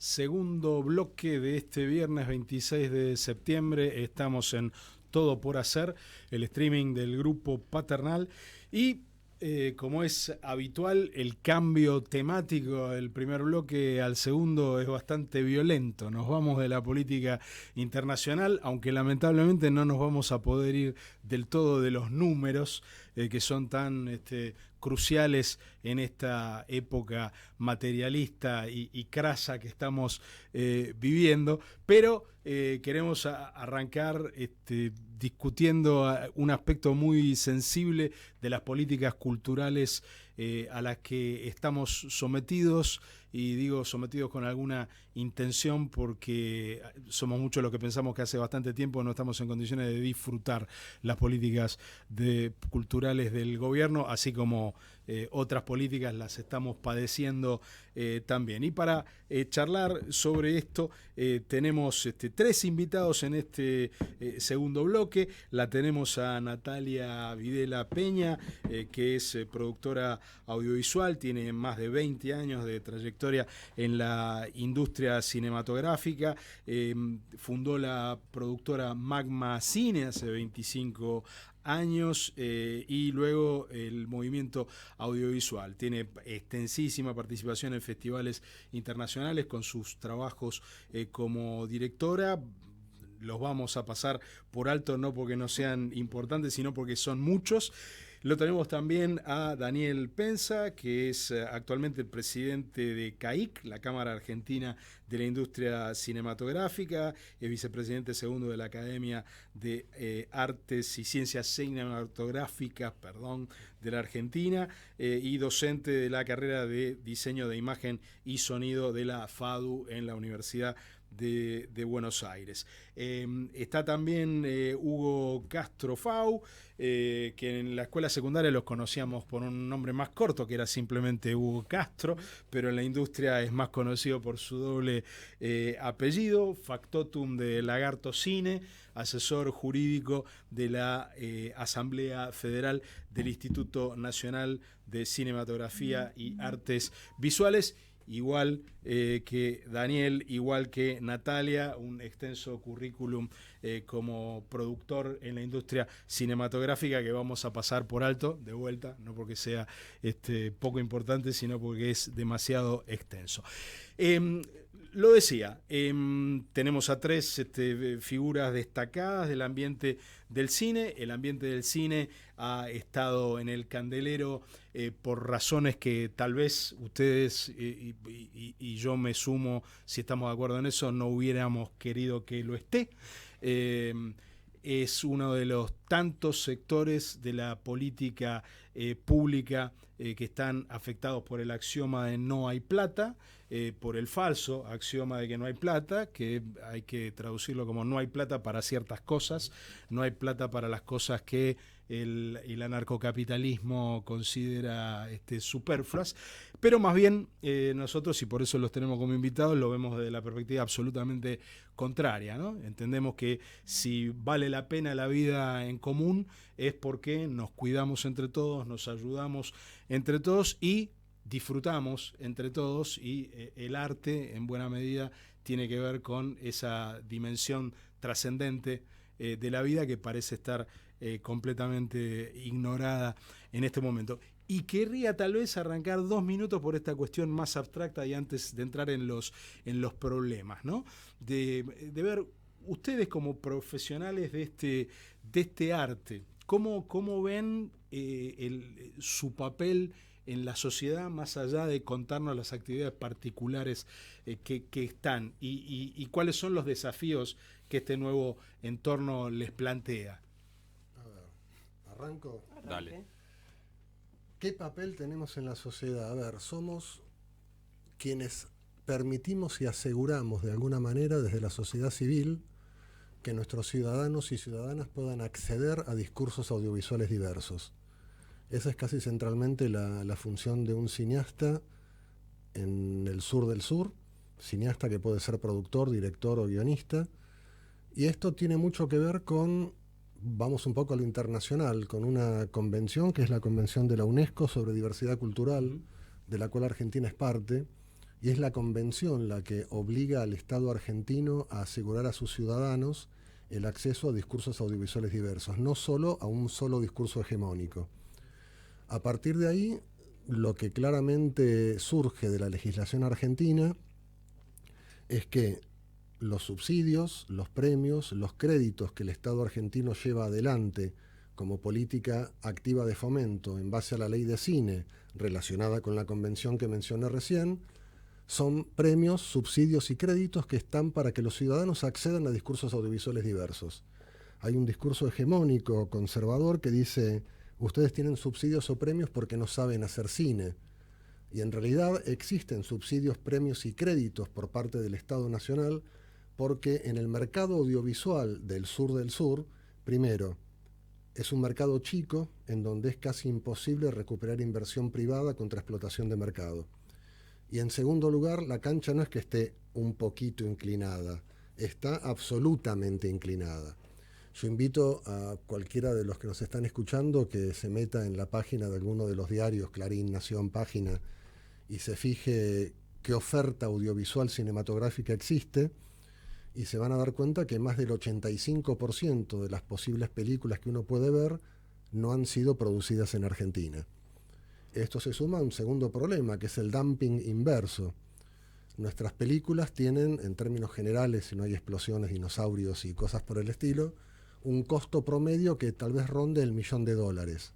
segundo bloque de este viernes 26 de septiembre. Estamos en Todo por Hacer, el streaming del grupo Paternal. Y como es habitual, el cambio temático del primer bloque al segundo es bastante violento. Nos vamos de la política internacional, aunque lamentablemente no nos vamos a poder ir del todo de los números que son tan cruciales en esta época materialista y crasa que estamos viviendo, pero queremos arrancar discutiendo un aspecto muy sensible de las políticas culturales a las que estamos sometidos, y digo sometidos con alguna intención porque somos muchos los que pensamos que hace bastante tiempo no estamos en condiciones de disfrutar las políticas culturales del gobierno, así como otras políticas las estamos padeciendo también. Y para charlar sobre esto tenemos tres invitados en este segundo bloque. La tenemos a Natalia Videla Peña, que es productora audiovisual, tiene más de 20 años de trayectoria en la industria cinematográfica, fundó la productora Magma Cine hace 25 años y luego el movimiento audiovisual. Tiene extensísima participación en festivales internacionales con sus trabajos como directora. Los vamos a pasar por alto, no porque no sean importantes, sino porque son muchos. Lo tenemos también a Daniel Pensa, que es actualmente el presidente de CAIC, la Cámara Argentina de la Industria Cinematográfica, es vicepresidente segundo de la Academia de Artes y Ciencias Cinematográficas, de la Argentina, y docente de la carrera de Diseño de Imagen y Sonido de la FADU en la Universidad de Buenos Aires. Está también Hugo Castro Fau, que en la escuela secundaria los conocíamos por un nombre más corto, que era simplemente Hugo Castro, pero en la industria es más conocido por su doble apellido, factotum de Lagarto Cine, asesor jurídico de la Asamblea Federal del Instituto Nacional de Cinematografía y Artes Visuales. Igual que Daniel, igual que Natalia, un extenso currículum como productor en la industria cinematográfica que vamos a pasar por alto de vuelta, no porque sea poco importante, sino porque es demasiado extenso. Lo decía, tenemos a tres figuras destacadas del ambiente del cine. El ambiente del cine ha estado en el candelero por razones que tal vez ustedes y yo me sumo, si estamos de acuerdo en eso, no hubiéramos querido que lo esté. Es uno de los tantos sectores de la política pública que están afectados por el axioma de no hay plata, por el falso axioma de que no hay plata, que hay que traducirlo como no hay plata para ciertas cosas, no hay plata para las cosas que el anarcocapitalismo considera superfluas, pero más bien nosotros, y por eso los tenemos como invitados, lo vemos desde la perspectiva absolutamente contraria, ¿no? Entendemos que si vale la pena la vida en común es porque nos cuidamos entre todos, nos ayudamos entre todos y disfrutamos entre todos, y el arte en buena medida tiene que ver con esa dimensión trascendente de la vida que parece estar completamente ignorada en este momento. Y querría tal vez arrancar 2 minutos por esta cuestión más abstracta y antes de entrar en los problemas, ¿no? De ver ustedes como profesionales de este arte, ¿cómo ven su papel en la sociedad, más allá de contarnos las actividades particulares que están y cuáles son los desafíos que este nuevo entorno les plantea? A ver, ¿arranco? Dale. ¿Qué papel tenemos en la sociedad? A ver, somos quienes permitimos y aseguramos de alguna manera desde la sociedad civil que nuestros ciudadanos y ciudadanas puedan acceder a discursos audiovisuales diversos. Esa es casi centralmente la función de un cineasta en el sur del sur, cineasta que puede ser productor, director o guionista, y esto tiene mucho que ver con, vamos un poco a lo internacional, con una convención que es la Convención de la UNESCO sobre Diversidad Cultural, de la cual Argentina es parte, y es la convención la que obliga al Estado argentino a asegurar a sus ciudadanos el acceso a discursos audiovisuales diversos, no solo a un solo discurso hegemónico. A partir de ahí, lo que claramente surge de la legislación argentina es que los subsidios, los premios, los créditos que el Estado argentino lleva adelante como política activa de fomento en base a la ley de cine relacionada con la convención que mencioné recién, son premios, subsidios y créditos que están para que los ciudadanos accedan a discursos audiovisuales diversos. Hay un discurso hegemónico conservador que dice: ustedes tienen subsidios o premios porque no saben hacer cine. Y en realidad existen subsidios, premios y créditos por parte del Estado Nacional porque en el mercado audiovisual del sur, primero, es un mercado chico en donde es casi imposible recuperar inversión privada contra explotación de mercado. Y en segundo lugar, la cancha no es que esté un poquito inclinada, está absolutamente inclinada. Yo invito a cualquiera de los que nos están escuchando que se meta en la página de alguno de los diarios, Clarín, Nación, Página, y se fije qué oferta audiovisual cinematográfica existe, y se van a dar cuenta que más del 85% de las posibles películas que uno puede ver no han sido producidas en Argentina. Esto se suma a un segundo problema, que es el dumping inverso. Nuestras películas tienen, en términos generales, si no hay explosiones, dinosaurios y cosas por el estilo, un costo promedio que tal vez ronde el $1.000.000.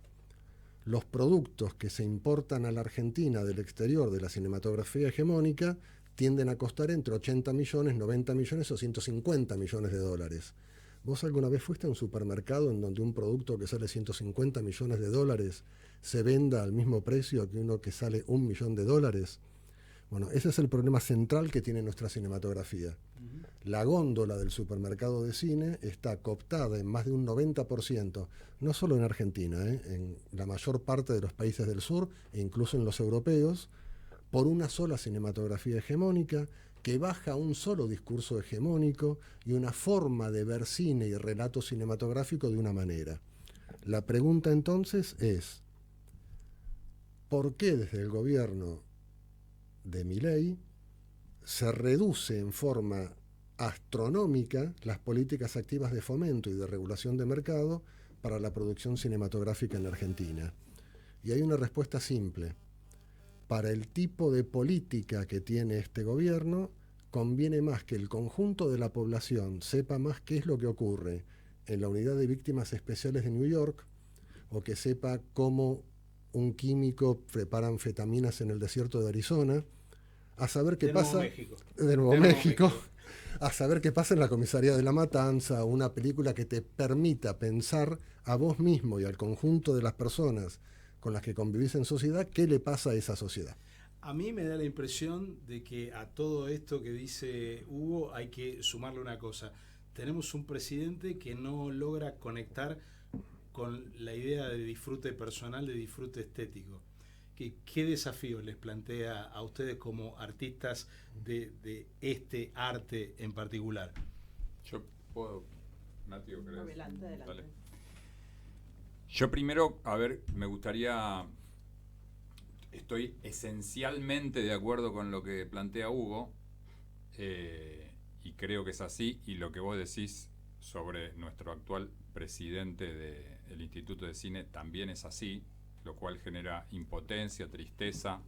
Los productos que se importan a la Argentina del exterior de la cinematografía hegemónica tienden a costar entre 80 millones, 90 millones o 150 millones de dólares. ¿Vos alguna vez fuiste a un supermercado en donde un producto que sale 150 millones de dólares se venda al mismo precio que uno que sale $1 millón? Bueno, ese es el problema central que tiene nuestra cinematografía. La góndola del supermercado de cine está cooptada en más de un 90%, no solo en Argentina, en la mayor parte de los países del sur e incluso en los europeos, por una sola cinematografía hegemónica que baja un solo discurso hegemónico y una forma de ver cine y relato cinematográfico de una manera. La pregunta entonces es: ¿por qué desde el gobierno de Milei se reduce en forma astronómica las políticas activas de fomento y de regulación de mercado para la producción cinematográfica en Argentina? Y hay una respuesta simple. Para el tipo de política que tiene este gobierno, conviene más que el conjunto de la población sepa más qué es lo que ocurre en la unidad de víctimas especiales de New York, o que sepa cómo un químico prepara anfetaminas en el desierto de Arizona, a saber qué pasa de Nuevo México, a saber qué pasa en la comisaría de La Matanza, una película que te permita pensar a vos mismo y al conjunto de las personas con las que convivís en sociedad, qué le pasa a esa sociedad. A mí me da la impresión de que a todo esto que dice Hugo hay que sumarle una cosa. Tenemos un presidente que no logra conectar con la idea de disfrute personal, de disfrute estético. ¿Qué desafío les plantea a ustedes como artistas de este arte en particular? Yo puedo, Nati, ¿o querés? Adelante. Dale. Yo primero, me gustaría, estoy esencialmente de acuerdo con lo que plantea Hugo, y creo que es así, y lo que vos decís sobre nuestro actual presidente del Instituto de Cine también es así, lo cual genera impotencia, tristeza,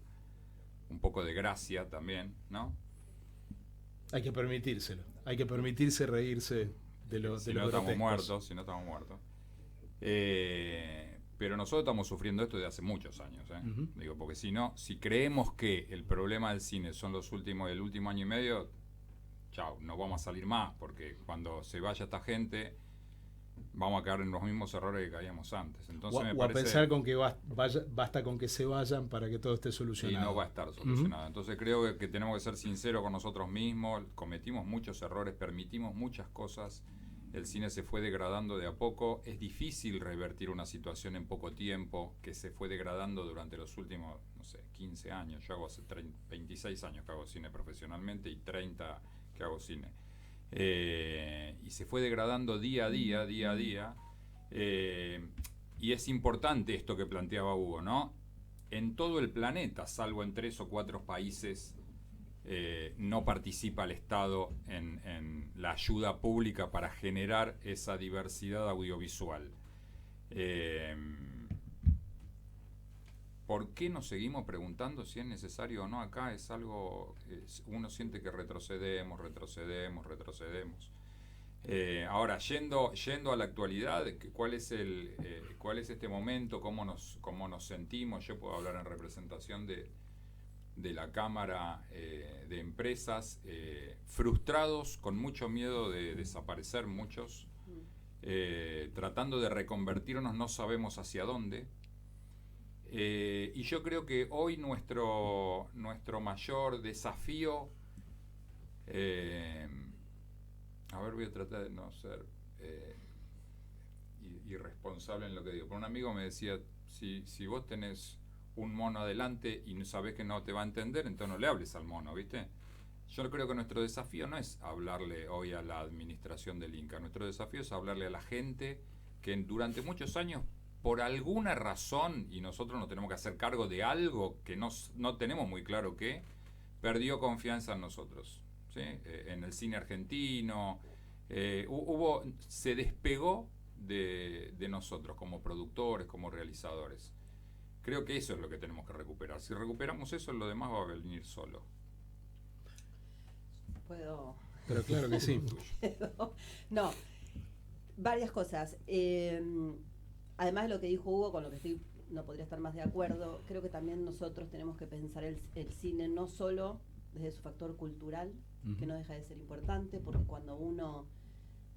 un poco de gracia también, ¿no? Hay que permitírselo, hay que permitirse reírse de los si no estamos muertos. Pero nosotros estamos sufriendo esto desde hace muchos años, Uh-huh. Digo, porque si creemos que el problema del cine son el último año y medio, chao, no vamos a salir más, porque cuando se vaya esta gente vamos a caer en los mismos errores que caíamos antes. Entonces me parece, a pensar con que basta con que se vayan para que todo esté solucionado. Y no va a estar solucionado. Uh-huh. Entonces creo que tenemos que ser sinceros con nosotros mismos. Cometimos muchos errores, permitimos muchas cosas. El cine se fue degradando de a poco. Es difícil revertir una situación en poco tiempo que se fue degradando durante los últimos, 15 años. Yo hago hace 26 años que hago cine profesionalmente y 30 que hago cine. Y se fue degradando día a día. Y es importante esto que planteaba Hugo, ¿no? En todo el planeta, salvo en 3 o 4 países no participa el Estado en la ayuda pública para generar esa diversidad audiovisual. ¿Por qué nos seguimos preguntando si es necesario o no? Acá es algo, uno siente que retrocedemos. Ahora, yendo a la actualidad, ¿cuál es este momento? ¿Cómo nos sentimos? Yo puedo hablar en representación de la Cámara de Empresas, frustrados, con mucho miedo de desaparecer muchos, tratando de reconvertirnos, no sabemos hacia dónde. Y yo creo que hoy nuestro mayor desafío, voy a tratar de no ser irresponsable en lo que digo, pero un amigo me decía, si vos tenés un mono adelante y sabés que no te va a entender, entonces no le hables al mono, ¿viste? Yo creo que nuestro desafío no es hablarle hoy a la administración del Inca, nuestro desafío es hablarle a la gente que durante muchos años, por alguna razón, y nosotros nos tenemos que hacer cargo de algo que no tenemos muy claro qué, perdió confianza en nosotros, ¿sí? En el cine argentino, se despegó de nosotros como productores, como realizadores. Creo que eso es lo que tenemos que recuperar. Si recuperamos eso, lo demás va a venir solo. ¿Puedo? Pero claro que sí. No, varias cosas. Además de lo que dijo Hugo, con lo que no podría estar más de acuerdo, creo que también nosotros tenemos que pensar el cine no solo desde su factor cultural, que no deja de ser importante, porque cuando uno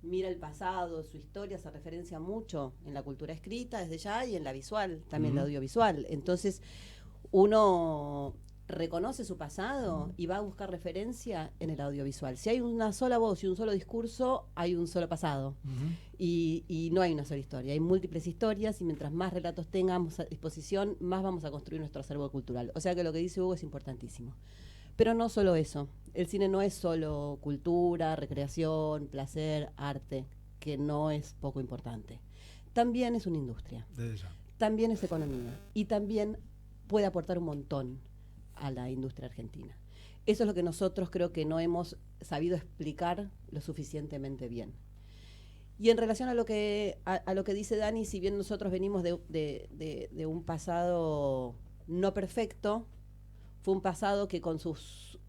mira el pasado, su historia se referencia mucho en la cultura escrita desde ya y en la visual, también la audiovisual. Entonces uno reconoce su pasado y va a buscar referencia en el audiovisual. Si hay una sola voz y un solo discurso, hay un solo pasado. Y no hay una sola historia, hay múltiples historias, y mientras más relatos tengamos a disposición, más vamos a construir nuestro acervo cultural. O sea que lo que dice Hugo es importantísimo. Pero no solo eso, el cine no es solo cultura, recreación, placer, arte, que no es poco importante. También es una industria, también es economía, y también puede aportar un montón a la industria argentina. Eso es lo que nosotros creo que no hemos sabido explicar lo suficientemente bien. Y en relación a lo que dice Dani, si bien nosotros venimos de un pasado no perfecto, fue un pasado que con sus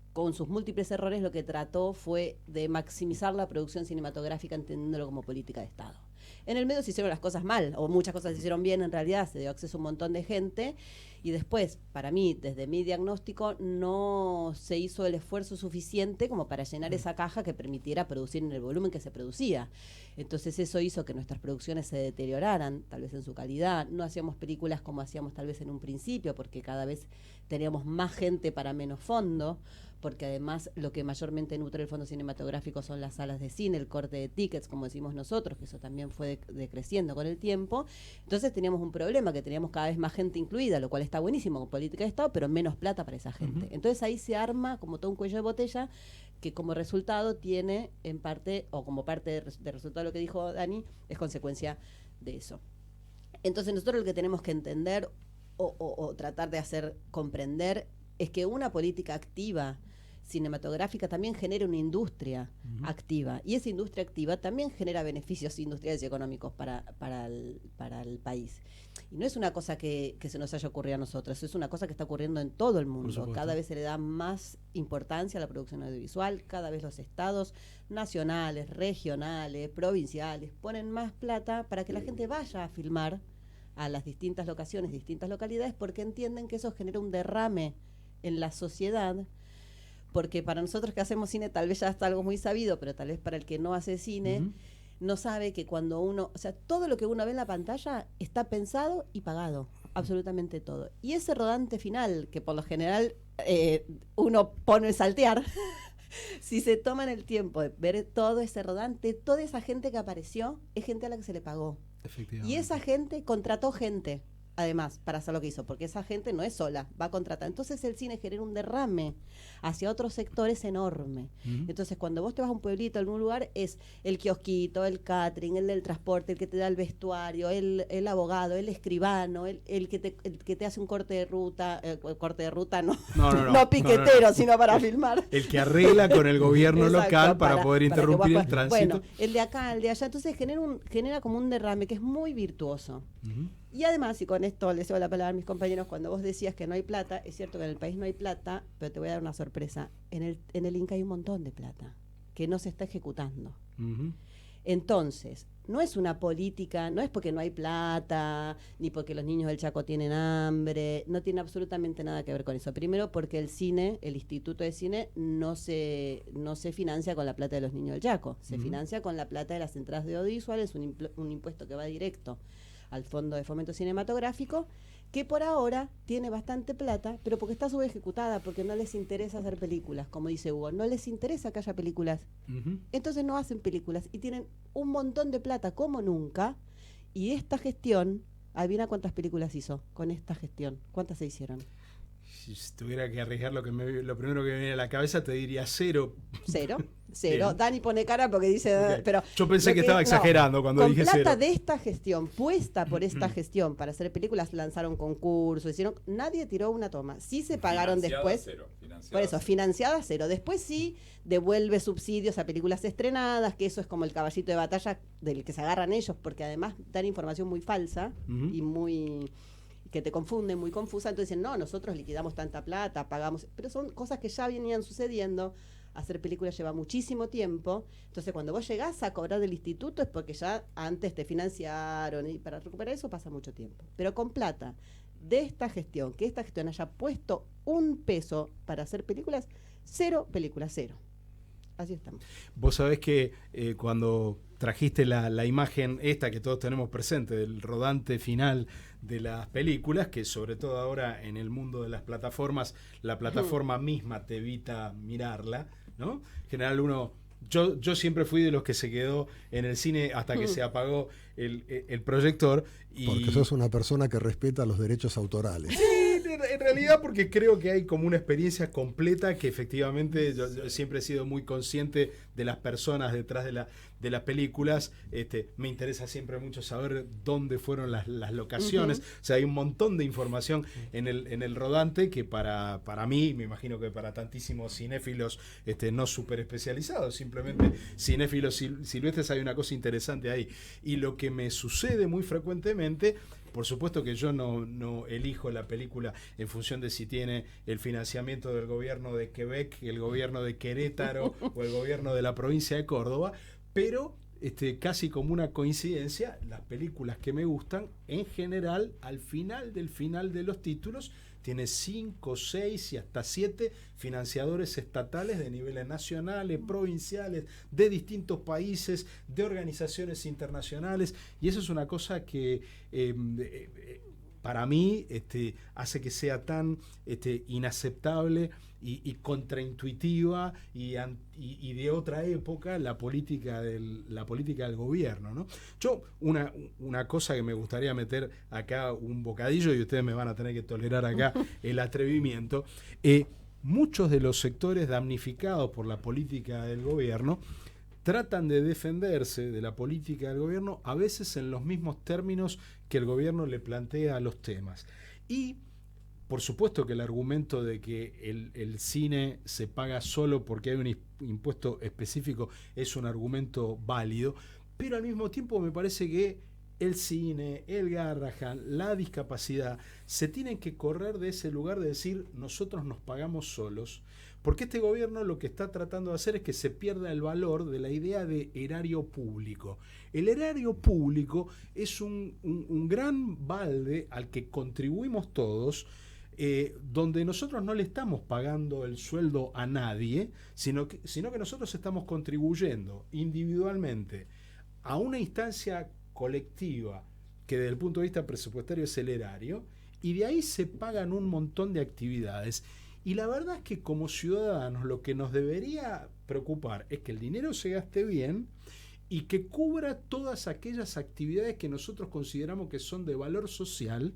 múltiples errores lo que trató fue de maximizar la producción cinematográfica, entendiéndolo como política de Estado. En el medio se hicieron las cosas mal, o muchas cosas se hicieron bien, en realidad se dio acceso a un montón de gente, y después, para mí, desde mi diagnóstico, no se hizo el esfuerzo suficiente como para llenar esa caja que permitiera producir en el volumen que se producía. Entonces eso hizo que nuestras producciones se deterioraran, tal vez en su calidad. No hacíamos películas como hacíamos tal vez en un principio, porque cada vez teníamos más gente para menos fondo, porque además lo que mayormente nutre el fondo cinematográfico son las salas de cine, el corte de tickets, como decimos nosotros, que eso también fue decreciendo con el tiempo. Entonces teníamos un problema, que teníamos cada vez más gente incluida, lo cual está buenísimo con política de Estado, pero menos plata para esa gente. Entonces ahí se arma como todo un cuello de botella, que como resultado tiene, en parte, o como parte de resultado de lo que dijo Dani, es consecuencia de eso. Entonces nosotros lo que tenemos que entender o tratar de hacer comprender es que una política activa cinematográfica también genera una industria activa, y esa industria activa también genera beneficios industriales y económicos para el país. Y no es una cosa que se nos haya ocurrido a nosotros, es una cosa que está ocurriendo en todo el mundo. Cada vez se le da más importancia a la producción audiovisual, cada vez los estados nacionales, regionales, provinciales ponen más plata para que la gente vaya a filmar a las distintas locaciones, distintas localidades, porque entienden que eso genera un derrame en la sociedad, porque para nosotros que hacemos cine tal vez ya está algo muy sabido, pero tal vez para el que no hace cine no sabe que cuando uno, o sea, todo lo que uno ve en la pantalla está pensado y pagado, absolutamente todo. Y ese rodante final, que por lo general uno pone el saltear, si se toman el tiempo de ver todo ese rodante, toda esa gente que apareció es gente a la que se le pagó. Y esa gente contrató gente además, para hacer lo que hizo, porque esa gente no es sola, va a contratar. Entonces el cine genera un derrame hacia otros sectores enorme. Entonces cuando vos te vas a un pueblito, a algún lugar, es el kiosquito, el catering, el del transporte, el que te da el vestuario, el abogado, el escribano, el que te hace un corte de ruta, no piquetero, sino para filmar. El que arregla con el gobierno local para poder interrumpir el tránsito. Bueno, el de acá, el de allá, entonces genera como un derrame que es muy virtuoso. Y además, y con esto les doy la palabra a mis compañeros, cuando vos decías que no hay plata, es cierto que en el país no hay plata, pero te voy a dar una sorpresa. En el Inca hay un montón de plata que no se está ejecutando. Entonces, no es una política, no es porque no hay plata, ni porque los niños del Chaco tienen hambre, no tiene absolutamente nada que ver con eso. Primero, porque el cine, el Instituto de Cine, no se financia con la plata de los niños del Chaco, se financia con la plata de las entradas de audiovisuales, un impuesto que va directo al Fondo de Fomento Cinematográfico, que por ahora tiene bastante plata, pero porque está subejecutada, porque no les interesa hacer películas, como dice Hugo, no les interesa que haya películas. Entonces no hacen películas y tienen un montón de plata como nunca, y esta gestión, adivina cuántas películas hizo con esta gestión, ¿cuántas se hicieron? Si tuviera que arriesgar lo primero que me viene a la cabeza, te diría 0. Cero. Dani pone cara porque dice, okay. Pero yo pensé que estaba exagerando cuando dije 0. Con plata de esta gestión, puesta por esta gestión para hacer películas, lanzaron concursos, hicieron, nadie tiró una toma. Sí se pagaron después. Por eso, financiada 0. Después sí devuelve subsidios a películas estrenadas, que eso es como el caballito de batalla del que se agarran ellos, porque además dan información muy falsa y muy que te confunden, muy confusa. Entonces dicen, no, nosotros liquidamos tanta plata, pagamos, pero son cosas que ya venían sucediendo. Hacer películas lleva muchísimo tiempo, entonces cuando vos llegás a cobrar del instituto es porque ya antes te financiaron, y para recuperar eso pasa mucho tiempo. Pero con plata de esta gestión, que esta gestión haya puesto un peso para hacer películas, 0 películas, 0. Así estamos. Vos sabés que cuando trajiste la imagen esta que todos tenemos presente del rodante final de las películas, que sobre todo ahora en el mundo de las plataformas, la plataforma misma te evita mirarla, ¿no? En general yo siempre fui de los que se quedó en el cine hasta que se apagó el proyector. Porque sos una persona que respeta los derechos autorales. Sí, en realidad porque creo que hay como una experiencia completa que efectivamente yo siempre he sido muy consciente de las personas detrás de las películas. Me interesa siempre mucho saber dónde fueron las locaciones. O sea, hay un montón de información en el rodante que para mí, me imagino que para tantísimos cinéfilos no súper especializados, simplemente cinéfilos silvestres, hay una cosa interesante ahí. Y lo que me sucede muy frecuentemente, por supuesto que yo no elijo la película en función de si tiene el financiamiento del gobierno de Quebec, el gobierno de Querétaro o el gobierno de la provincia de Córdoba, pero casi como una coincidencia, las películas que me gustan, en general, al final de los títulos, tiene 5, 6 y hasta 7 financiadores estatales de niveles nacionales, provinciales, de distintos países, de organizaciones internacionales, y eso es una cosa que para mí hace que sea tan inaceptable y contraintuitiva y de otra época la política del gobierno, ¿no? Yo una cosa que me gustaría meter acá un bocadillo, y ustedes me van a tener que tolerar acá el atrevimiento, muchos de los sectores damnificados por la política del gobierno tratan de defenderse de la política del gobierno a veces en los mismos términos que el gobierno le plantea a los temas. Y por supuesto que el argumento de que el cine se paga solo porque hay un impuesto específico es un argumento válido, pero al mismo tiempo me parece que el cine, el Garrahan, la discapacidad, se tienen que correr de ese lugar de decir nosotros nos pagamos solos, porque este gobierno lo que está tratando de hacer es que se pierda el valor de la idea de erario público. El erario público es un gran balde al que contribuimos todos, donde nosotros no le estamos pagando el sueldo a nadie, sino que nosotros estamos contribuyendo individualmente a una instancia colectiva que desde el punto de vista presupuestario es el erario, y de ahí se pagan un montón de actividades. Y la verdad es que como ciudadanos lo que nos debería preocupar es que el dinero se gaste bien y que cubra todas aquellas actividades que nosotros consideramos que son de valor social,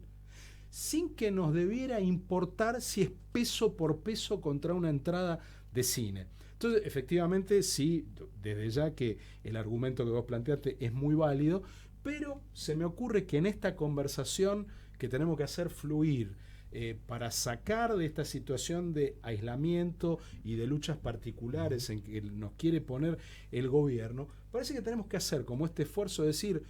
sin que nos debiera importar si es peso por peso contra una entrada de cine. Entonces, efectivamente, sí, desde ya que el argumento que vos planteaste es muy válido, pero se me ocurre que en esta conversación que tenemos que hacer fluir para sacar de esta situación de aislamiento y de luchas particulares en que nos quiere poner el gobierno, parece que tenemos que hacer como este esfuerzo de decir,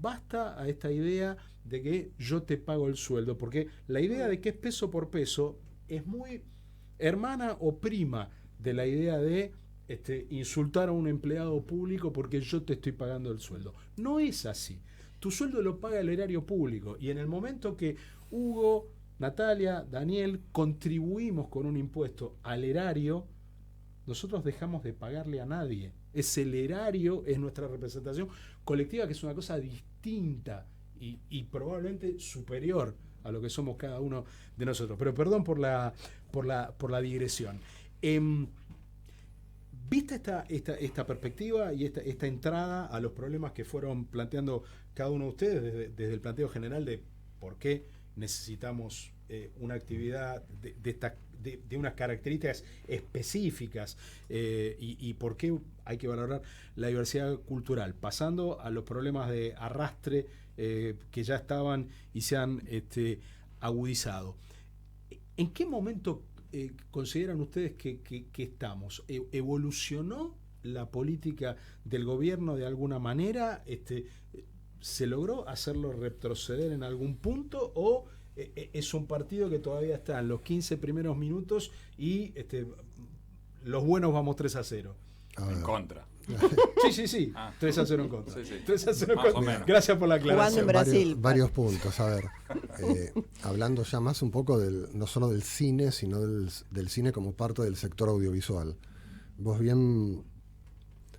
basta a esta idea de que yo te pago el sueldo, porque la idea de que es peso por peso es muy hermana o prima de la idea de insultar a un empleado público porque yo te estoy pagando el sueldo. No es así. Tu sueldo lo paga el erario público, y en el momento que Hugo, Natalia, Daniel contribuimos con un impuesto al erario, nosotros dejamos de pagarle a nadie. Es el erario, es nuestra representación colectiva, que es una cosa distinta y probablemente superior a lo que somos cada uno de nosotros. Pero perdón por la digresión. ¿Viste esta perspectiva y esta entrada a los problemas que fueron planteando cada uno de ustedes desde el planteo general de por qué necesitamos una actividad de unas características específicas y por qué hay que valorar la diversidad cultural, pasando a los problemas de arrastre que ya estaban y se han agudizado? ¿En qué momento consideran ustedes que estamos? ¿Evolucionó la política del gobierno de alguna manera? ¿Se logró hacerlo retroceder en algún punto? ¿O es un partido que todavía está en los 15 primeros minutos y los buenos vamos 3-0? En contra. Sí. 3-0 en contra. Sí. 3-0 en Más o contra. menos. Gracias por la Jugando aclaración. en Brasil. Varios puntos. A ver, hablando ya más un poco no solo del cine, sino del cine como parte del sector audiovisual. Vos bien...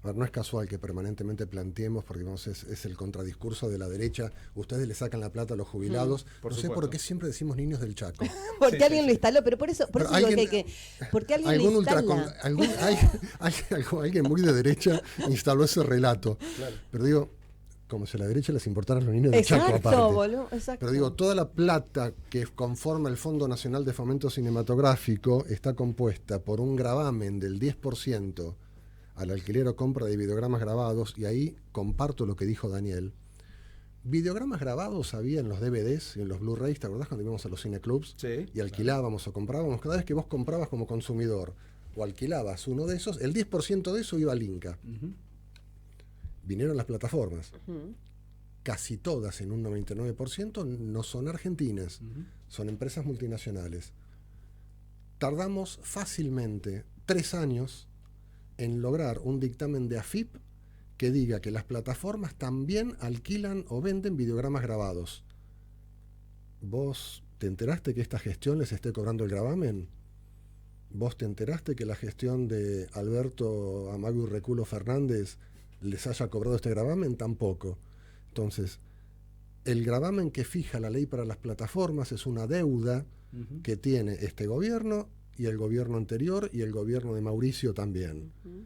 A ver, no es casual que permanentemente planteemos, porque es el contradiscurso de la derecha, ustedes le sacan la plata a los jubilados. Por no sé supuesto. por qué siempre decimos niños del Chaco. Porque alguien lo instaló, pero por eso digo alguien- porque alguien lo instala. Alguien muy de derecha instaló ese relato. Claro. Pero digo, como si a la derecha les importaran los niños del Chaco Exacto, aparte. boludo, exacto. Pero digo, toda la plata que conforma el Fondo Nacional de Fomento Cinematográfico está compuesta por un gravamen del 10% al alquiler o compra de videogramas grabados, y ahí comparto lo que dijo Daniel. Videogramas grabados había en los DVDs y en los Blu-rays, ¿te acordás cuando íbamos a los cineclubs? Sí, Y alquilábamos o comprábamos. Cada vez que vos comprabas como consumidor o alquilabas uno de esos, el 10% de eso iba al Inca. Ujú. Vinieron las plataformas. Ujú. Casi todas, en un 99%, no son argentinas. Ujú. Son empresas multinacionales. Tardamos fácilmente 3 años en lograr un dictamen de AFIP que diga que las plataformas también alquilan o venden videogramas grabados. ¿Vos te enteraste que esta gestión les esté cobrando el gravamen? ¿Vos te enteraste que la gestión de Alberto Amago y Reculo Fernández les haya cobrado este gravamen? Tampoco. Entonces, el gravamen que fija la ley para las plataformas es una deuda Ujú. que tiene este gobierno y el gobierno anterior y el gobierno de Mauricio también. Ujú.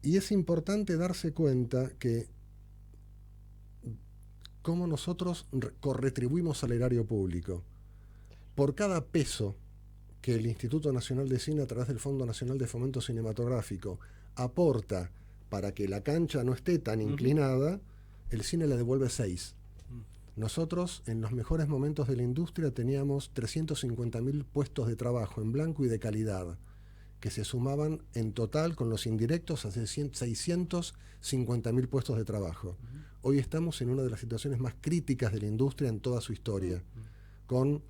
Y es importante darse cuenta que cómo nosotros corretribuimos al erario público. Por cada peso que el Instituto Nacional de Cine, a través del Fondo Nacional de Fomento Cinematográfico, aporta para que la cancha no esté tan inclinada, el cine le devuelve 6. Nosotros, en los mejores momentos de la industria, teníamos 350.000 puestos de trabajo en blanco y de calidad, que se sumaban en total con los indirectos a 650.000 puestos de trabajo. Hoy estamos en una de las situaciones más críticas de la industria en toda su historia, con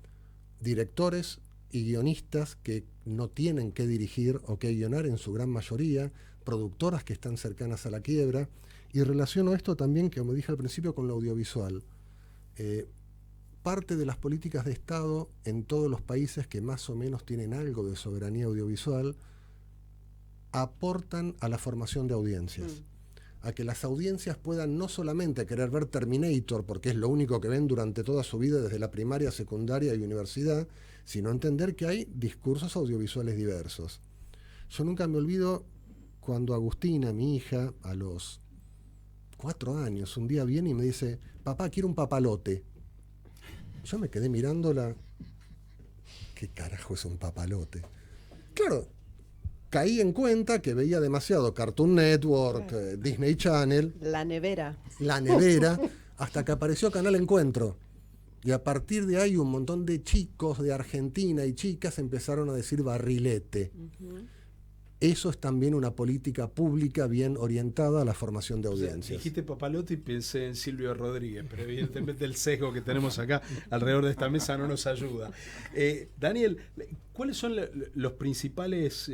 directores y guionistas que no tienen que dirigir o que guionar en su gran mayoría, productoras que están cercanas a la quiebra, y relaciono esto también, como dije al principio, con lo audiovisual. Parte de las políticas de Estado en todos los países que más o menos tienen algo de soberanía audiovisual aportan a la formación de audiencias, a que las audiencias puedan no solamente querer ver Terminator porque es lo único que ven durante toda su vida desde la primaria, secundaria y universidad, sino entender que hay discursos audiovisuales diversos. Yo nunca me olvido cuando Agustina, mi hija, a los 4 años, un día viene y me dice, papá, quiero un papalote. Yo me quedé mirándola. ¿Qué carajo es un papalote? Claro, caí en cuenta que veía demasiado Cartoon Network, Disney Channel. La nevera. La nevera, hasta que apareció Canal Encuentro. Y a partir de ahí un montón de chicos de Argentina y chicas empezaron a decir barrilete. Eso es también una política pública bien orientada a la formación de audiencias. Dijiste papalote y pensé en Silvio Rodríguez, pero evidentemente el sesgo que tenemos acá alrededor de esta mesa no nos ayuda. Daniel, ¿cuáles son los principales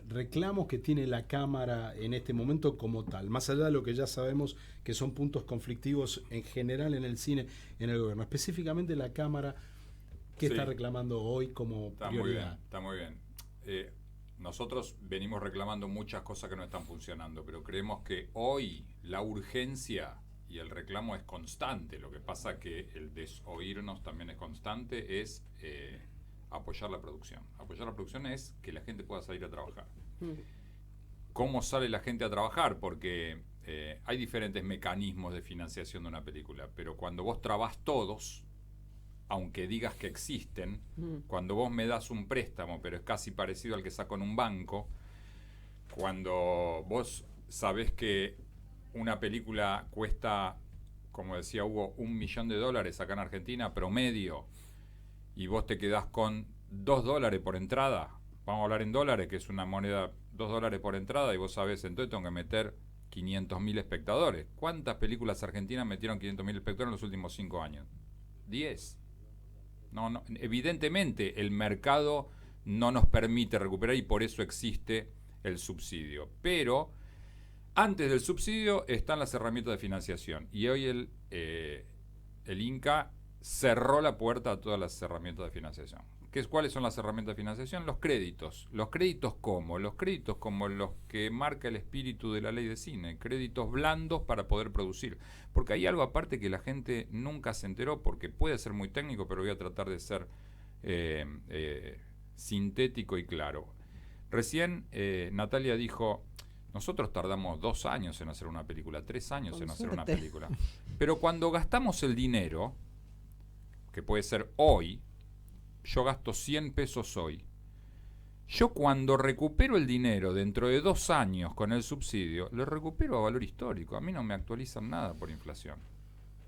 reclamos que tiene la Cámara en este momento como tal? Más allá de lo que ya sabemos que son puntos conflictivos en general en el cine, en el gobierno. Específicamente la Cámara, ¿qué está reclamando hoy como prioridad? Está muy bien. Nosotros venimos reclamando muchas cosas que no están funcionando, pero creemos que hoy la urgencia y el reclamo es constante. Lo que pasa que el desoírnos también es constante, es apoyar la producción. Apoyar la producción es que la gente pueda salir a trabajar. ¿Cómo sale la gente a trabajar? Porque hay diferentes mecanismos de financiación de una película, pero cuando vos trabás todos, aunque digas que existen, cuando vos me das un préstamo, pero es casi parecido al que saco en un banco, cuando vos sabés que una película cuesta, como decía Hugo, $1 millón acá en Argentina, promedio, y vos te quedás con $2 por entrada, vamos a hablar en dólares, que es una moneda, $2 por entrada, y vos sabés, entonces tengo que meter 500.000 espectadores. ¿Cuántas películas argentinas metieron 500.000 espectadores en los últimos 5 años? 10. No, evidentemente el mercado no nos permite recuperar y por eso existe el subsidio. Pero antes del subsidio están las herramientas de financiación. Y hoy el Inca cerró la puerta a todas las herramientas de financiación. ¿Cuáles son las herramientas de financiación? Los créditos. ¿Los créditos cómo? Los créditos como los que marca el espíritu de la ley de cine. Créditos blandos para poder producir. Porque hay algo aparte que la gente nunca se enteró, porque puede ser muy técnico, pero voy a tratar de ser sintético y claro. Recién Natalia dijo, nosotros tardamos 2 años en hacer una película, 3 años en hacer una película. Pero cuando gastamos el dinero, que puede ser hoy, yo gasto 100 pesos hoy. Yo cuando recupero el dinero dentro de 2 años con el subsidio, lo recupero a valor histórico. A mí no me actualizan nada por inflación.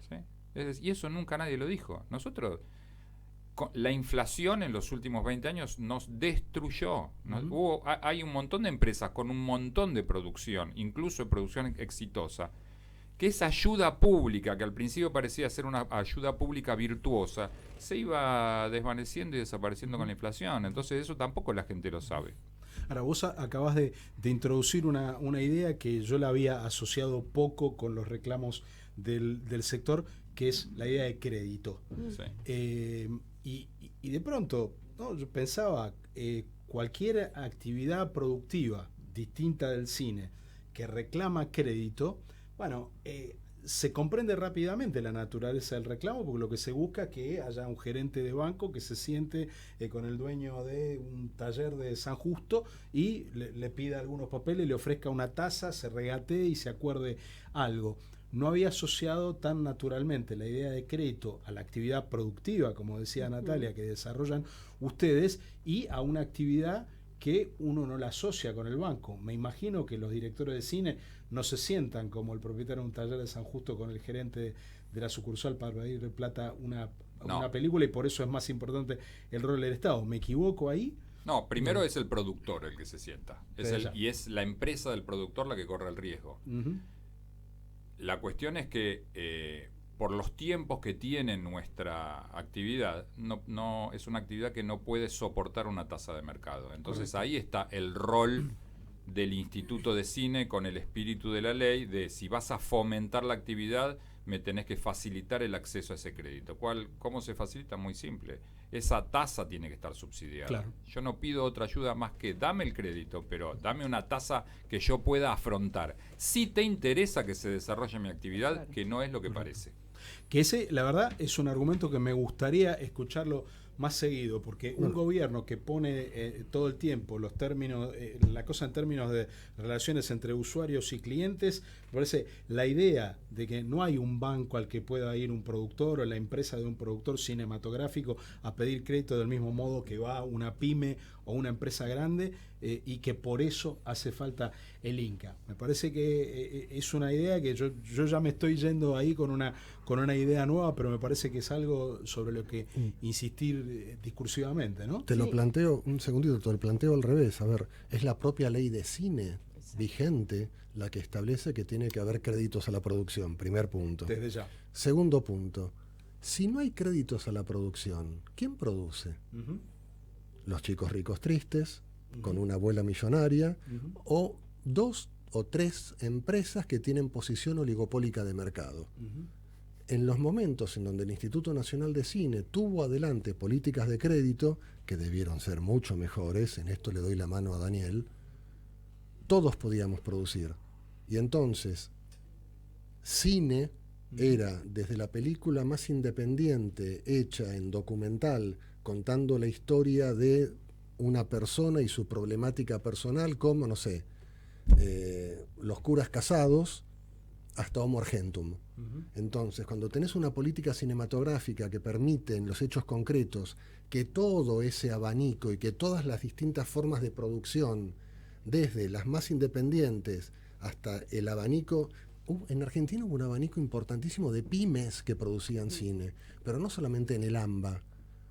¿Sí? Y eso nunca nadie lo dijo. Nosotros, la inflación en los últimos 20 años nos destruyó. Hay un montón de empresas con un montón de producción, incluso producción exitosa, que esa ayuda pública, que al principio parecía ser una ayuda pública virtuosa, se iba desvaneciendo y desapareciendo con la inflación. Entonces eso tampoco la gente lo sabe. Ahora, vos acabás de introducir una idea que yo la había asociado poco con los reclamos del sector, que es la idea de crédito. Sí. Y de pronto, ¿no? Yo pensaba, cualquier actividad productiva distinta del cine que reclama crédito, bueno, se comprende rápidamente la naturaleza del reclamo, porque lo que se busca es que haya un gerente de banco que se siente con el dueño de un taller de San Justo y le pida algunos papeles, le ofrezca una tasa, se regatee y se acuerde algo. No había asociado tan naturalmente la idea de crédito a la actividad productiva, como decía Natalia, que desarrollan ustedes, y a una actividad que uno no la asocia con el banco. Me imagino que los directores de cine no se sientan como el propietario de un taller de San Justo con el gerente de la sucursal para pedir plata una película, y por eso es más importante el rol del Estado. ¿Me equivoco ahí? No, primero es el productor el que se sienta. Y es la empresa del productor la que corre el riesgo. La cuestión es que por los tiempos que tiene nuestra actividad, no es una actividad que no puede soportar una tasa de mercado. Entonces ahí está el rol del Instituto de Cine con el espíritu de la ley de si vas a fomentar la actividad, me tenés que facilitar el acceso a ese crédito. ¿Cómo se facilita? Muy simple. Esa tasa tiene que estar subsidiada. Claro. Yo no pido otra ayuda más que dame el crédito, pero dame una tasa que yo pueda afrontar. Si te interesa que se desarrolle mi actividad, claro, que no es lo que parece. Que ese, la verdad, es un argumento que me gustaría escucharlo más seguido, porque un Bueno. gobierno que pone todo el tiempo los términos, la cosa en términos de relaciones entre usuarios y clientes, me parece la idea de que no hay un banco al que pueda ir un productor o la empresa de un productor cinematográfico a pedir crédito del mismo modo que va una pyme o una empresa grande, y que por eso hace falta el Inca. Me parece que es una idea que yo ya me estoy yendo ahí con una idea nueva, pero me parece que es algo sobre lo que insistir discursivamente, ¿no? Te lo planteo, un segundito, te lo planteo al revés. A ver, es la propia ley de cine vigente la que establece que tiene que haber créditos a la producción, primer punto. Desde ya. Segundo punto, si no hay créditos a la producción, ¿quién produce? Uh-huh. Los chicos ricos tristes, Uh-huh. con una abuela millonaria, Uh-huh. o 2 o 3 empresas que tienen posición oligopólica de mercado. Uh-huh. En los momentos en donde el Instituto Nacional de Cine tuvo adelante políticas de crédito, que debieron ser mucho mejores, en esto le doy la mano a Daniel, todos podíamos producir. Y entonces, cine era desde la película más independiente, hecha en documental, contando la historia de una persona y su problemática personal, como, no sé, Los curas casados, hasta Homo Argentum. Uh-huh. Entonces, cuando tenés una política cinematográfica que permite en los hechos concretos que todo ese abanico y que todas las distintas formas de producción, desde las más independientes hasta el abanico, en Argentina hubo un abanico importantísimo de pymes que producían cine, pero no solamente en el AMBA.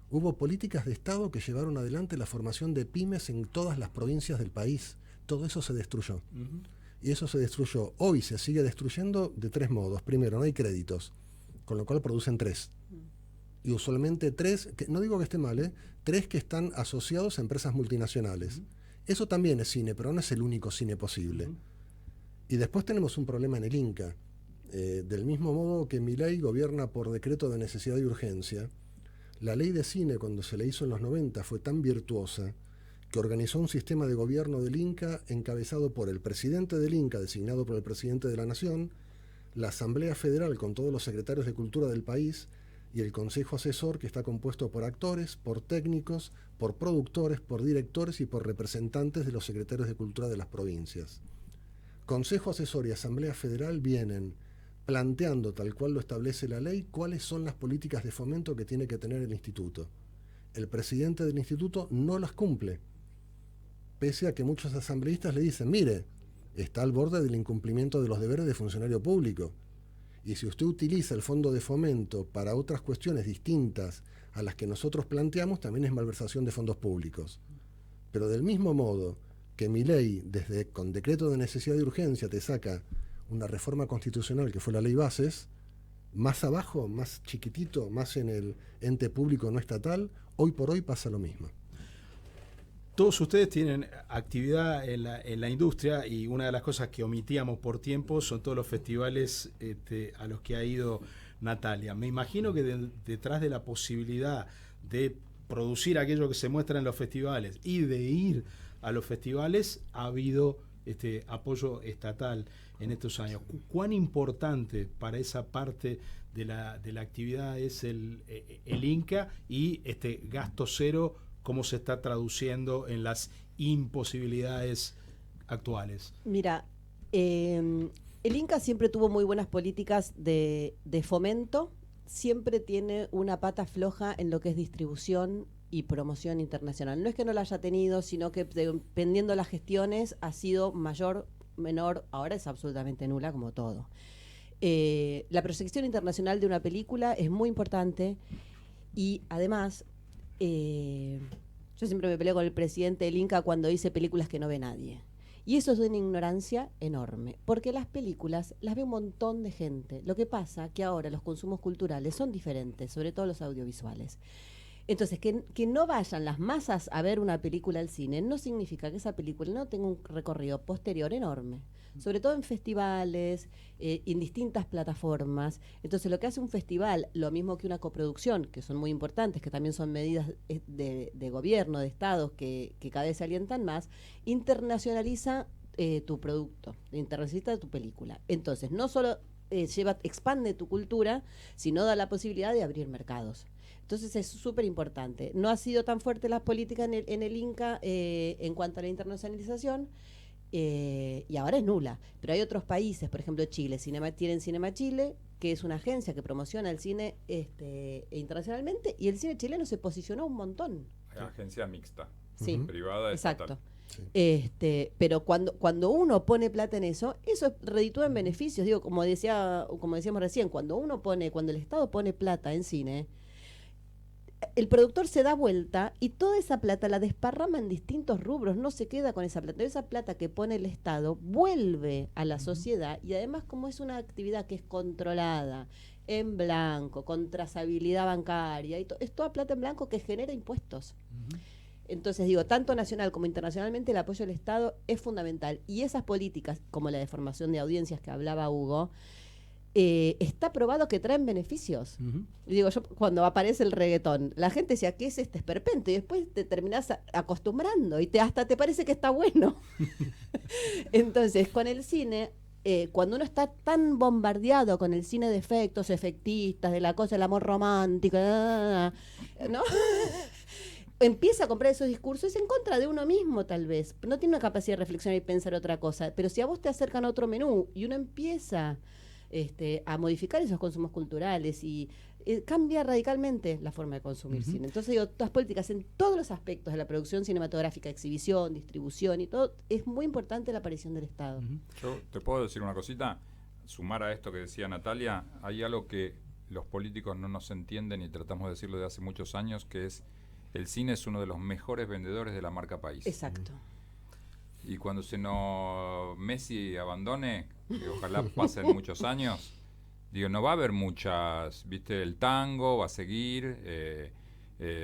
Hubo políticas de Estado que llevaron adelante la formación de pymes en todas las provincias del país. Todo eso se destruyó. Uh-huh. Y eso se destruyó. Hoy se sigue destruyendo de 3 modos. Primero, no hay créditos, con lo cual producen 3. Y usualmente 3, que no digo que esté mal, 3 que están asociados a empresas multinacionales. Uh-huh. Eso también es cine, pero no es el único cine posible. Uh-huh. Y después tenemos un problema en el Inca. Del mismo modo que Milei gobierna por decreto de necesidad y urgencia, la ley de cine, cuando se le hizo en los 90, fue tan virtuosa que organizó un sistema de gobierno del Inca encabezado por el presidente del Inca, designado por el presidente de la Nación, la Asamblea Federal con todos los secretarios de cultura del país y el Consejo Asesor, que está compuesto por actores, por técnicos, por productores, por directores y por representantes de los secretarios de cultura de las provincias. Consejo Asesor y Asamblea Federal vienen planteando, tal cual lo establece la ley, cuáles son las políticas de fomento que tiene que tener el instituto. El presidente del instituto no las cumple, pese a que muchos asambleístas le dicen, mire, está al borde del incumplimiento de los deberes de funcionario público. Y si usted utiliza el fondo de fomento para otras cuestiones distintas a las que nosotros planteamos, también es malversación de fondos públicos. Pero del mismo modo que mi ley, con decreto de necesidad y urgencia, te saca una reforma constitucional que fue la ley Bases, más abajo, más chiquitito, más en el ente público no estatal, hoy por hoy pasa lo mismo. Todos ustedes tienen actividad en la industria, y una de las cosas que omitíamos por tiempo son todos los festivales a los que ha ido Natalia. Me imagino que detrás de la posibilidad de producir aquello que se muestra en los festivales y de ir a los festivales ha habido apoyo estatal en estos años. ¿Cuán importante para esa parte de la actividad es el Inca y este gasto cero? ¿Cómo se está traduciendo en las imposibilidades actuales? Mira, el Inca siempre tuvo muy buenas políticas de fomento, siempre tiene una pata floja en lo que es distribución y promoción internacional. No es que no la haya tenido, sino que dependiendo de las gestiones ha sido mayor, menor, ahora es absolutamente nula como todo. La proyección internacional de una película es muy importante y además yo siempre me peleo con el presidente del Inca cuando dice películas que no ve nadie. Y eso es de una ignorancia enorme, porque las películas las ve un montón de gente. Lo que pasa que ahora los consumos culturales son diferentes, sobre todo los audiovisuales. Entonces, que no vayan las masas a ver una película al cine no significa que esa película no tenga un recorrido posterior enorme, sobre todo en festivales, en distintas plataformas. Entonces, lo que hace un festival, lo mismo que una coproducción, que son muy importantes, que también son medidas de gobierno, de estados, que cada vez se alientan más, internacionaliza tu producto, internacionaliza tu película. Entonces, no solo expande tu cultura, sino da la posibilidad de abrir mercados. Entonces es súper importante. No ha sido tan fuerte la política en el Inca en cuanto a la internacionalización, y ahora es nula. Pero hay otros países, por ejemplo Chile, tienen Cinema Chile, que es una agencia que promociona el cine internacionalmente, y el cine chileno se posicionó un montón. Agencia mixta, Sí, privada, exacto. estatal. Sí. Pero cuando uno pone plata en eso reditúa en beneficios. Digo, como decíamos recién, cuando el Estado pone plata en cine, el productor se da vuelta y toda esa plata la desparrama en distintos rubros, no se queda con esa plata. Esa plata que pone el Estado vuelve a la sociedad, y además, como es una actividad que es controlada, en blanco, con trazabilidad bancaria, es toda plata en blanco que genera impuestos. Entonces digo, tanto nacional como internacionalmente el apoyo del Estado es fundamental, y esas políticas, como la de formación de audiencias que hablaba Hugo, está probado que traen beneficios. Y digo, yo cuando aparece el reggaetón, la gente decía, ¿qué es este esperpento? Y después te terminás acostumbrando y hasta te parece que está bueno. Entonces, con el cine, cuando uno está tan bombardeado con el cine de efectos, efectistas, de la cosa del amor romántico, ¿no? Empieza a comprar esos discursos en contra de uno mismo, tal vez. No tiene una capacidad de reflexionar y pensar otra cosa. Pero si a vos te acercan a otro menú y uno empieza a modificar esos consumos culturales, y cambia radicalmente la forma de consumir cine. Entonces digo, todas políticas en todos los aspectos de la producción cinematográfica, exhibición, distribución y todo, es muy importante la aparición del Estado. Yo te puedo decir una cosita, sumar a esto que decía Natalia, hay algo que los políticos no nos entienden y tratamos de decirlo de hace muchos años, que es el cine es uno de los mejores vendedores de la marca país. Exacto. Y cuando Messi abandone, que ojalá pasen muchos años, digo, no va a haber muchas, viste, el tango va a seguir,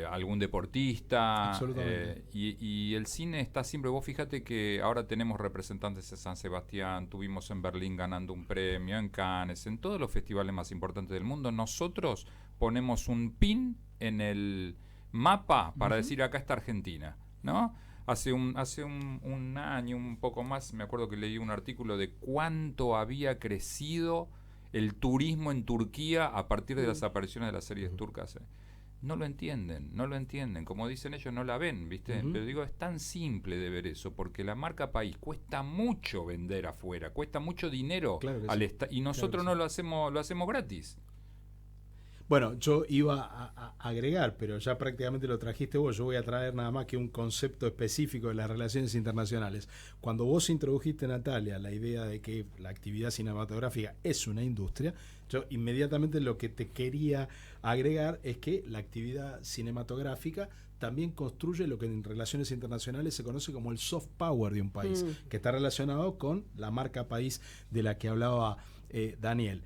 algún deportista, y el cine está siempre. Vos fíjate que ahora tenemos representantes de San Sebastián, tuvimos en Berlín ganando un premio, en Cannes, en todos los festivales más importantes del mundo. Nosotros ponemos un pin en el mapa para decir, acá está Argentina, ¿no? Hace un año, un poco más, me acuerdo que leí un artículo de cuánto había crecido el turismo en Turquía a partir de las apariciones de las series turcas. No lo entienden. Como dicen ellos, no la ven, ¿viste? Pero digo, es tan simple de ver eso, porque la marca país cuesta mucho vender afuera, cuesta mucho dinero, claro y nosotros no lo hacemos gratis. Bueno, yo iba a agregar, pero ya prácticamente lo trajiste vos. Yo voy a traer nada más que un concepto específico de las relaciones internacionales. Cuando vos introdujiste, Natalia, la idea de que la actividad cinematográfica es una industria, yo inmediatamente lo que te quería agregar es que la actividad cinematográfica también construye lo que en relaciones internacionales se conoce como el soft power de un país, que está relacionado con la marca país de la que hablaba Daniel.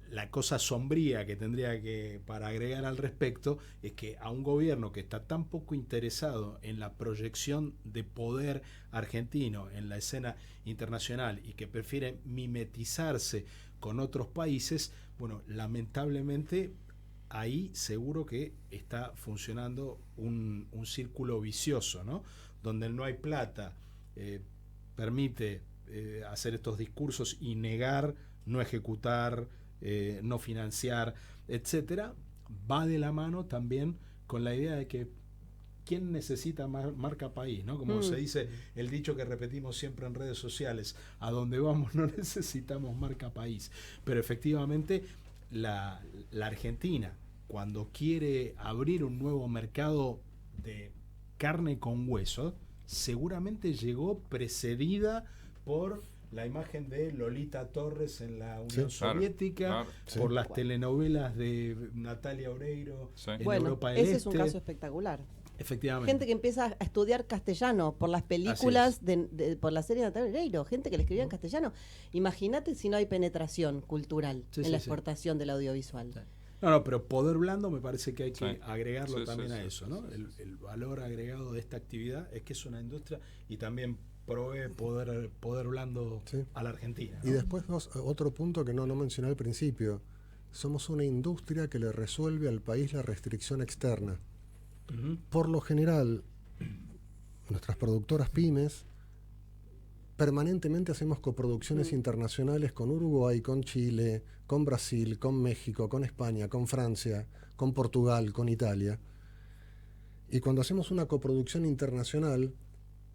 La cosa sombría que tendría que para agregar al respecto es que a un gobierno que está tan poco interesado en la proyección de poder argentino en la escena internacional y que prefiere mimetizarse con otros países, bueno, lamentablemente ahí seguro que está funcionando un círculo vicioso, ¿no? Donde no hay plata, permite hacer estos discursos y negar, no ejecutar, no financiar, etcétera, va de la mano también con la idea de que ¿quién necesita marca país? ¿No? Como se dice el dicho que repetimos siempre en redes sociales, a donde vamos no necesitamos marca país. Pero efectivamente la Argentina, cuando quiere abrir un nuevo mercado de carne con hueso, seguramente llegó precedida por la imagen de Lolita Torres en la Unión Soviética, por las telenovelas de Natalia Oreiro en Europa del Este. Ese es un caso espectacular. Efectivamente. Gente que empieza a estudiar castellano por las películas, por la serie de Natalia Oreiro, gente que le escribía en castellano. Imagínate si no hay penetración cultural en la exportación del audiovisual. Sí. No, pero poder blando me parece que hay que agregarlo también a eso, ¿no? El valor agregado de esta actividad es que es una industria y también provee poder blando a la Argentina, ¿no? Y después otro punto que no mencioné al principio, somos una industria que le resuelve al país la restricción externa. Por lo general, nuestras productoras pymes permanentemente hacemos coproducciones internacionales con Uruguay, con Chile, con Brasil, con México, con España, con Francia, con Portugal, con Italia. Y cuando hacemos una coproducción internacional,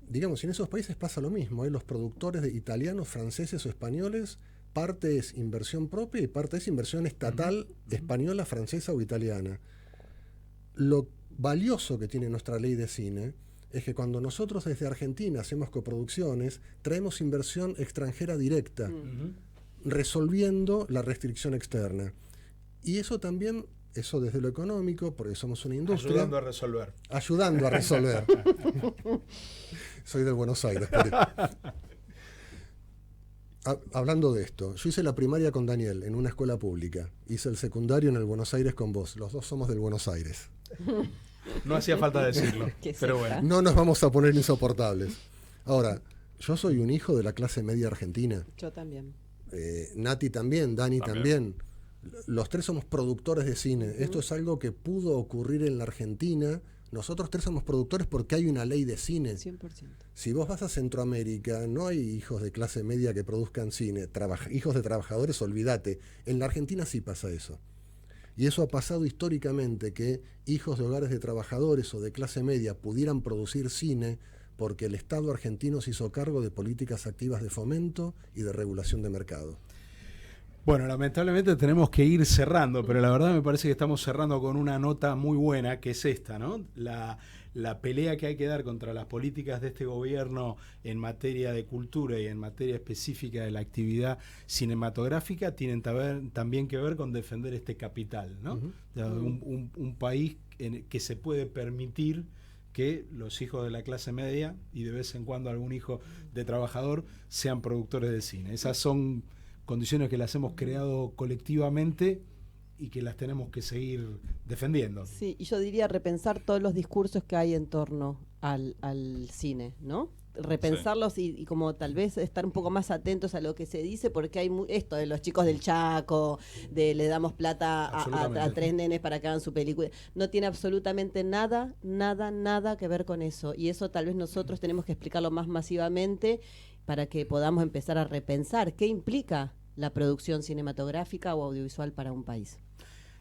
digamos, en esos países pasa lo mismo, los productores de italianos, franceses o españoles, parte es inversión propia y parte es inversión estatal española, francesa o italiana. Lo valioso que tiene nuestra ley de cine es que cuando nosotros desde Argentina hacemos coproducciones, traemos inversión extranjera directa, resolviendo la restricción externa. Y eso también, eso desde lo económico, porque somos una industria. Ayudando a resolver. Ayudando a resolver. Soy de Buenos Aires. Hablando de esto, yo hice la primaria con Daniel en una escuela pública. Hice el secundario en el Buenos Aires con vos. Los dos somos del Buenos Aires. No hacía falta decirlo, pero bueno. No nos vamos a poner insoportables. Ahora, yo soy un hijo de la clase media argentina. Yo también. Nati también, Dani también. Los tres somos productores de cine. Esto es algo que pudo ocurrir en la Argentina. Nosotros tres somos productores porque hay una ley de cine. 100%. Si vos vas a Centroamérica, no hay hijos de clase media que produzcan cine. Hijos de trabajadores, olvídate. En la Argentina sí pasa eso. Y eso ha pasado históricamente, que hijos de hogares de trabajadores o de clase media pudieran producir cine porque el Estado argentino se hizo cargo de políticas activas de fomento y de regulación de mercado. Bueno, lamentablemente tenemos que ir cerrando, pero la verdad me parece que estamos cerrando con una nota muy buena, que es esta, ¿no? La pelea que hay que dar contra las políticas de este gobierno en materia de cultura y en materia específica de la actividad cinematográfica tienen también que ver con defender este capital, ¿no? Un país que se puede permitir que los hijos de la clase media y de vez en cuando algún hijo de trabajador sean productores de cine. Esas son condiciones que las hemos creado colectivamente y que las tenemos que seguir defendiendo. Sí, y yo diría repensar todos los discursos que hay en torno al cine, ¿no? Repensarlos y como tal vez estar un poco más atentos a lo que se dice, porque hay esto de los chicos del Chaco, de le damos plata a 3 nenes para que hagan su película. No tiene absolutamente nada que ver con eso. Y eso tal vez nosotros tenemos que explicarlo más masivamente para que podamos empezar a repensar qué implica la producción cinematográfica o audiovisual para un país.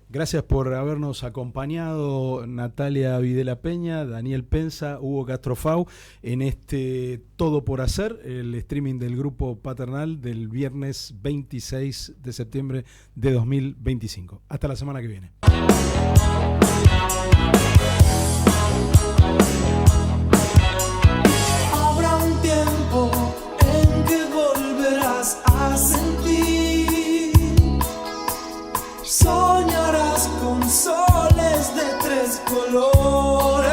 Gracias por habernos acompañado, Natalia Videla Peña, Daniel Pensa, Hugo Castrofau, en este Todo por Hacer, el streaming del Grupo Paternal del viernes 26 de septiembre de 2025. Hasta la semana que viene. Habrá un tiempo en que volverás a sentir, soñarás con soles de 3 colores.